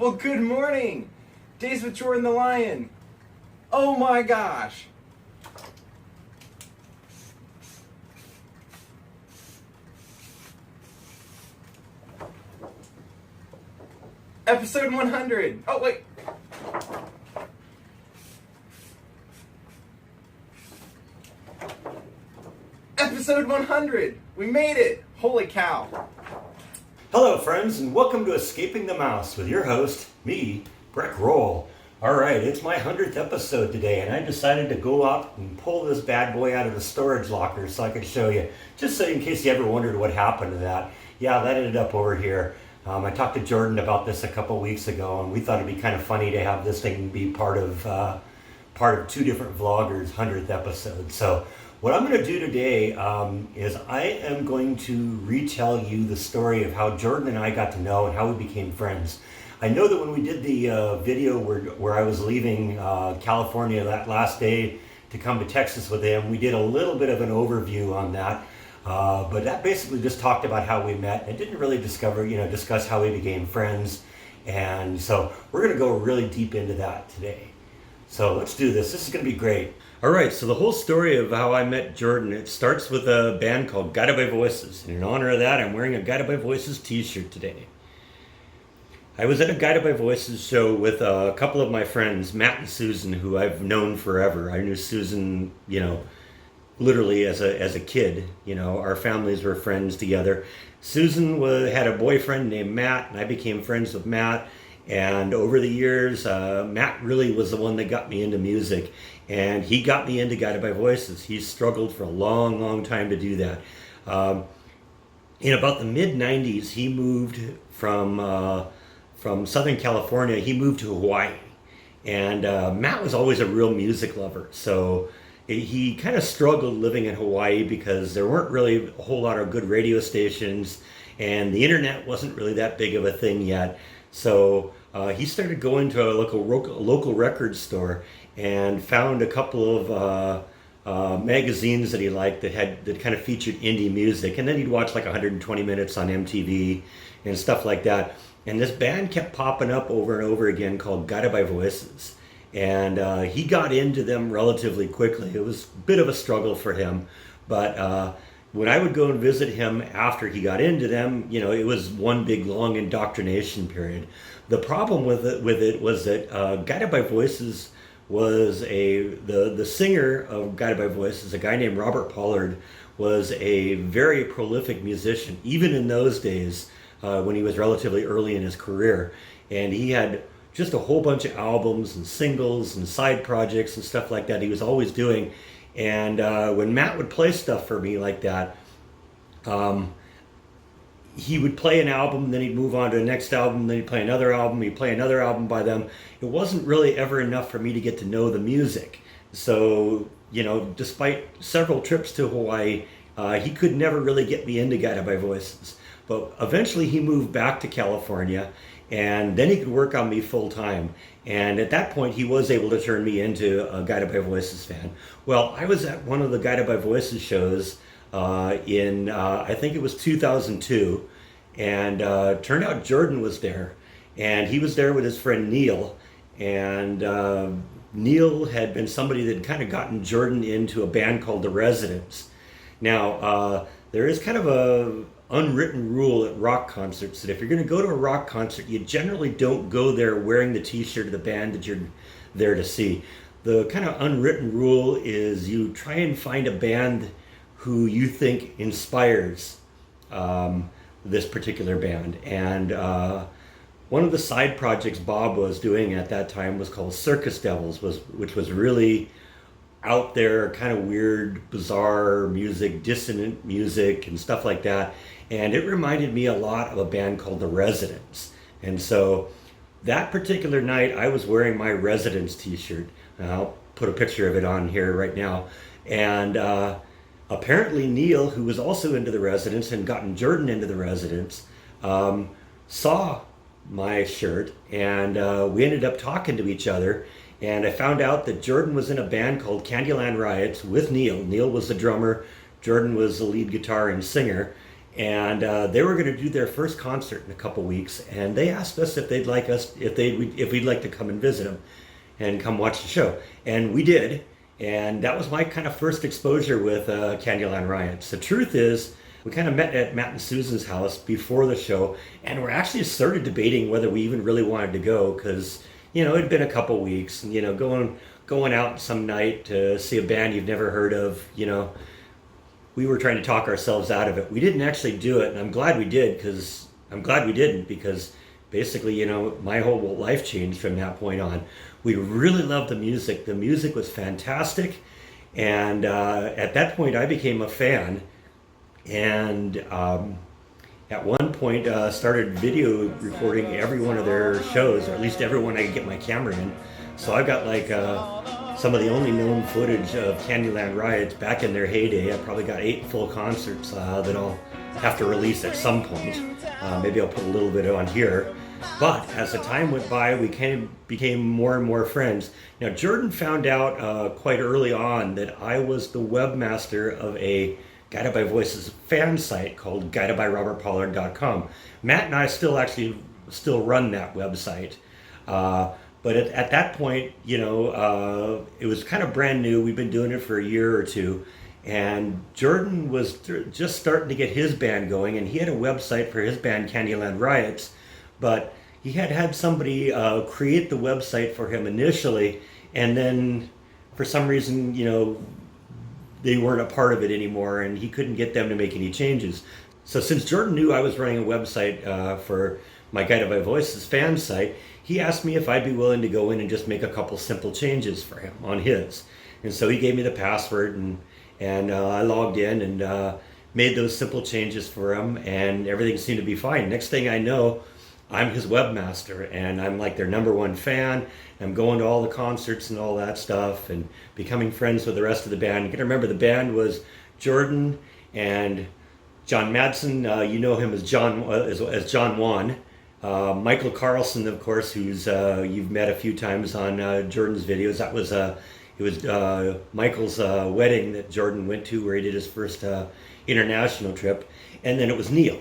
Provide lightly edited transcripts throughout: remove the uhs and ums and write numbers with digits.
Well, good morning. Days with Jordan the Lion. Oh my gosh. Episode 100. Oh, wait. Episode 100. We made it. Holy cow. Hello, friends, and welcome to Escaping the Mouse with your host, me, Breck Roll. All right, it's my 100th episode today, and I decided to go out and pull this bad boy out of the storage locker so I could show you, just so in case you ever wondered what happened to that. Yeah, that ended up over here. I talked to Jordan about this a couple weeks ago, and we thought it'd be kind of funny to have this thing be part of two different vloggers' 100th episode. So what I'm going to do today is I am going to retell you the story of how Jordan and I got to know and how we became friends. I know that when we did the video where I was leaving California that last day to come to Texas with him, we did a little bit of an overview on that. But that basically just talked about how we met. It didn't really discuss how we became friends. And so we're going to go really deep into that today. So let's do this. This is going to be great. All right, so the whole story of how I met Jordan, it starts with a band called Guided by Voices. And in honor of that, I'm wearing a Guided by Voices t-shirt today. I was at a Guided by Voices show with a couple of my friends, Matt and Susan, who I've known forever. I knew Susan, literally as a kid. Our families were friends together. Susan had a boyfriend named Matt, and I became friends with Matt. And over the years, Matt really was the one that got me into music. And he got me into Guided by Voices. He struggled for a long, long time to do that. In about the mid-90s, he moved from Southern California. He moved to Hawaii. And Matt was always a real music lover. So he kind of struggled living in Hawaii because there weren't really a whole lot of good radio stations. And the internet wasn't really that big of a thing yet. So he started going to a local record store and found a couple of magazines that he liked that kind of featured indie music, and then he'd watch like 120 Minutes on MTV and stuff like that. And this band kept popping up over and over again called Guided by Voices, and he got into them relatively quickly. It was a bit of a struggle for him, but when I would go and visit him after he got into them, it was one big long indoctrination period. The problem with it was that Guided by Voices was the singer of Guided by Voices, a guy named Robert Pollard, was a very prolific musician, even in those days when he was relatively early in his career. And he had just a whole bunch of albums and singles and side projects and stuff like that he was always doing. And when Matt would play stuff for me like that, he would play an album, then he'd move on to the next album, then he'd play another album, he'd play another album by them. It wasn't really ever enough for me to get to know the music. So, despite several trips to Hawaii, he could never really get me into Guided by Voices. But eventually he moved back to California, and then he could work on me full time. And at that point, he was able to turn me into a Guided by Voices fan. Well, I was at one of the Guided by Voices shows in I think it was 2002, and turned out Jordan was there, and he was there with his friend Neil. And Neil had been somebody that had kind of gotten Jordan into a band called The Residents. Now, there is kind of a unwritten rule at rock concerts that if you're going to go to a rock concert, you generally don't go there wearing the t-shirt of the band that you're there to see. The kind of unwritten rule is you try and find a band who you think inspires this particular band. And one of the side projects Bob was doing at that time was called Circus Devils, which was really out there, kind of weird, bizarre music, dissonant music and stuff like that. And it reminded me a lot of a band called The Residents. And so that particular night, I was wearing my Residents t-shirt. I'll put a picture of it on here right now. And apparently Neil, who was also into The Residents and gotten Jordan into The Residents, saw my shirt, and we ended up talking to each other. And I found out that Jordan was in a band called Candyland Riots with Neil. Neil was the drummer, Jordan was the lead guitar and singer. and they were going to do their first concert in a couple weeks, and they asked us if they'd like us if we'd like to come and visit them and come watch the show, and we did. And that was my kind of first exposure with Candyland Riots. The truth is, we kind of met at Matt and Susan's house before the show, and we're actually started debating whether we even really wanted to go, because it'd been a couple weeks, and going out some night to see a band you've never heard of, we were trying to talk ourselves out of it. We didn't actually do it, and I'm glad we didn't, because basically, my whole life changed from that point on. We really loved the music. The music was fantastic, and at that point, I became a fan, and at one point started video recording every one of their shows, or at least every one I could get my camera in. So I've got like some of the only known footage of Candyland Riots back in their heyday. I probably got 8 full concerts that I'll have to release at some point. Maybe I'll put a little bit on here. But as the time went by, we became more and more friends. Now, Jordan found out quite early on that I was the webmaster of a Guided by Voices fan site called guidedbyrobertpollard.com. Matt and I still run that website. But at that point, it was kind of brand new. We've been doing it for a year or two. And Jordan was just starting to get his band going, and he had a website for his band, Candyland Riots. But he had somebody create the website for him initially, and then for some reason, they weren't a part of it anymore, and he couldn't get them to make any changes. So since Jordan knew I was running a website for my Guided by Voices fan site, he asked me if I'd be willing to go in and just make a couple simple changes for him on his. And so he gave me the password, and I logged in and made those simple changes for him, and everything seemed to be fine. Next thing I know, I'm his webmaster, and I'm like their #1 fan. I'm going to all the concerts and all that stuff, and becoming friends with the rest of the band. You got to remember, the band was Jordan and John Madsen. You know him as John Juan. Michael Carlson, of course, who's you've met a few times on Jordan's videos. That was it was Michael's wedding that Jordan went to, where he did his first international trip, and then it was Neil.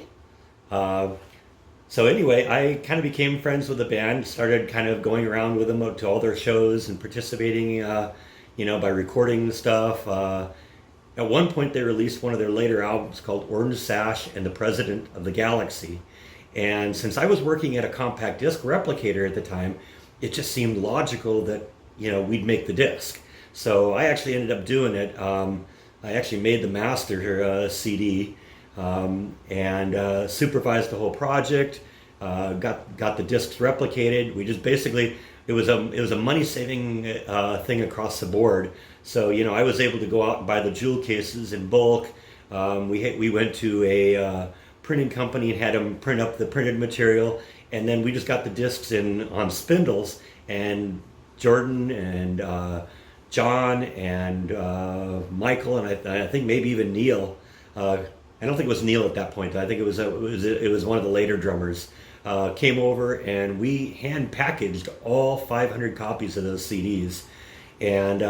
So anyway, I kind of became friends with the band, started kind of going around with them to all their shows and participating, by recording stuff. At one point, they released one of their later albums called Orange Sash and the President of the Galaxy. And since I was working at a compact disc replicator at the time, it just seemed logical that, we'd make the disc. So I actually ended up doing it. I actually made the master CD. And supervised the whole project, got the discs replicated. We just basically, it was a money saving thing across the board. So I was able to go out and buy the jewel cases in bulk. We went to a printing company and had them print up the printed material, and then we just got the discs in on spindles. And Jordan and John and Michael and I think maybe even Neil. I don't think it was Neil at that point. I think it was one of the later drummers. Came over, and we hand packaged all 500 copies of those CDs. And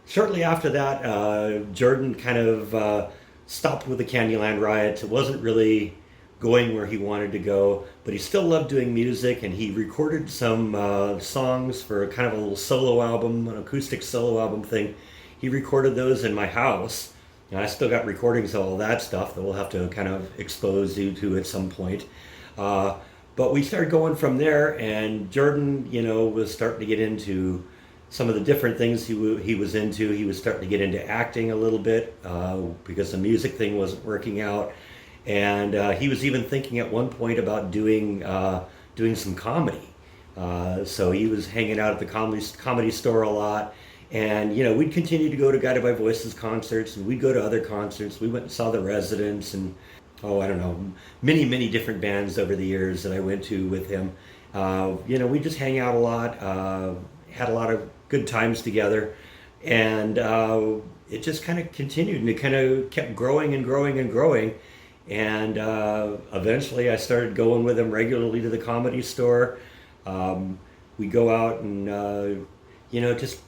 shortly after that, Jordan kind of stopped with the Candyland Riots. It wasn't really going where he wanted to go, but he still loved doing music, and he recorded some songs for kind of a little solo album, an acoustic solo album thing. He recorded those in my house. And I still got recordings of all that stuff that we'll have to kind of expose you to at some point. But we started going from there, and Jordan, was starting to get into some of the different things he was into. He was starting to get into acting a little bit because the music thing wasn't working out. And he was even thinking at one point about doing some comedy. So he was hanging out at the comedy store a lot. And, we'd continue to go to Guided by Voices concerts, and we'd go to other concerts. We went and saw The Residents and, I don't know, many, many different bands over the years that I went to with him. We just hang out a lot, had a lot of good times together. And it just kind of continued, and it kind of kept growing and growing and growing. And eventually I started going with him regularly to the Comedy Store. We go out and, just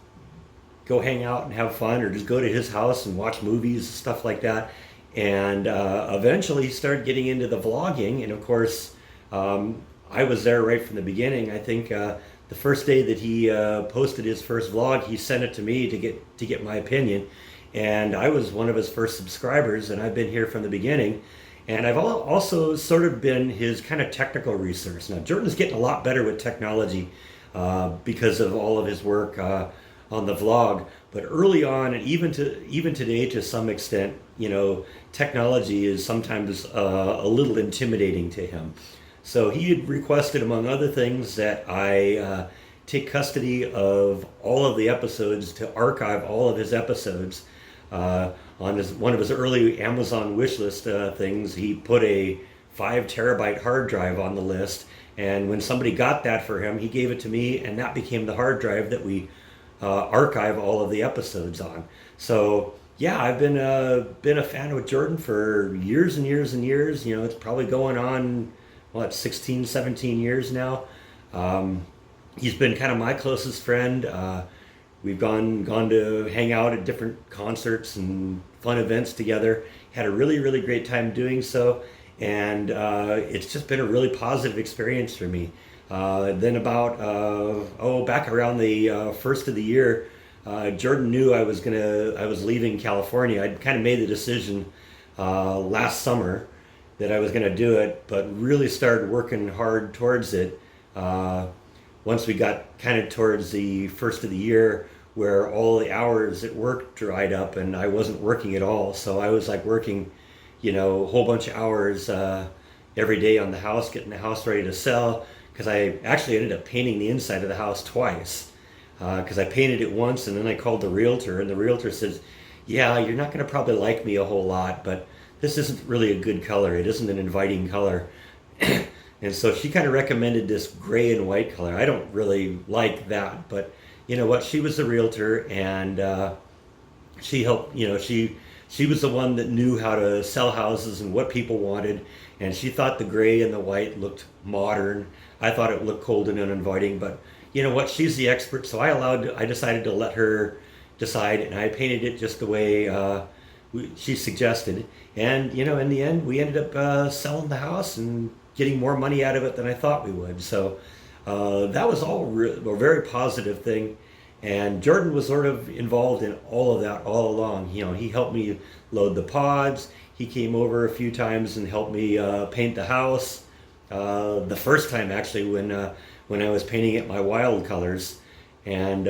go hang out and have fun, or just go to his house and watch movies, stuff like that. and eventually he started getting into the vlogging. And of course, I was there right from the beginning. I think the first day that he posted his first vlog, he sent it to me to get my opinion, and I was one of his first subscribers, and I've been here from the beginning. And I've also sort of been his kind of technical resource. Now, Jordan's getting a lot better with technology because of all of his work on the vlog. But early on, and even today, to some extent, you know, technology is sometimes a little intimidating to him. So he had requested, among other things, that I take custody of all of the episodes, to archive all of his episodes. On one of his early Amazon wishlist things, he put a 5 terabyte hard drive on the list. And when somebody got that for him, he gave it to me, and that became the hard drive that we archive all of the episodes on. So yeah, I've been a fan of Jordan for years and years and years. You know, it's probably going on, what, 16, 17 years now. He's been kind of my closest friend. We've gone to hang out at different concerts and fun events together. Had a really, really great time doing so, and it's just been a really positive experience for me. Then about back around the first of the year, Jordan knew I was leaving California. I'd kind of made the decision last summer that I was going to do it, but really started working hard towards it once we got kind of towards the first of the year, where all the hours at work dried up and I wasn't working at all. So I was like working, you know, a whole bunch of hours every day on the house, getting the house ready to sell, because I actually ended up painting the inside of the house twice, because I painted it once and then I called the realtor, and the realtor says, yeah, you're not going to probably like me a whole lot, but this isn't really a good color. It isn't an inviting color. And so she kind of recommended this gray and white color. I don't really like that, but you know what? She was the realtor, and she helped. You know, she was the one that knew how to sell houses and what people wanted, and she thought the gray and the white looked modern. I thought it looked cold and uninviting, but you know what? She's the expert, so I decided to let her decide, and I painted it just the way she suggested. And you know, in the end, we ended up selling the house and getting more money out of it than I thought we would. So that was all a very positive thing. And Jordan was sort of involved in all of that all along. You know, he helped me load the pods. He came over a few times and helped me paint the house. The first time, actually, when I was painting it my wild colors. And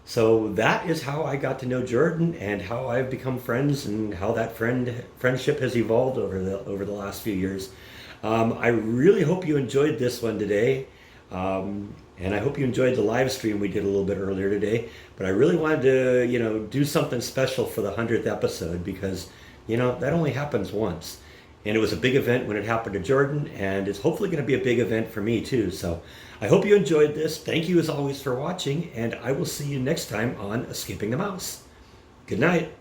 so that is how I got to know Jordan, and how I've become friends, and how that friendship has evolved over the last few years. I really hope you enjoyed this one today, and I hope you enjoyed the live stream we did a little bit earlier today. But I really wanted to, you know, do something special for the 100th episode, because, you know, that only happens once. And it was a big event when it happened to Jordan, and it's hopefully going to be a big event for me too. So I hope you enjoyed this. Thank you as always for watching, and I will see you next time on Escaping the Mouse. Good night.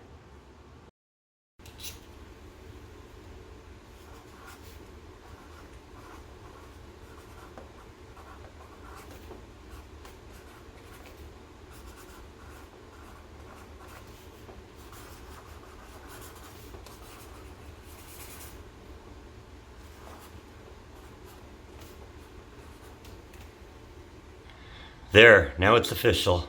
There, now it's official.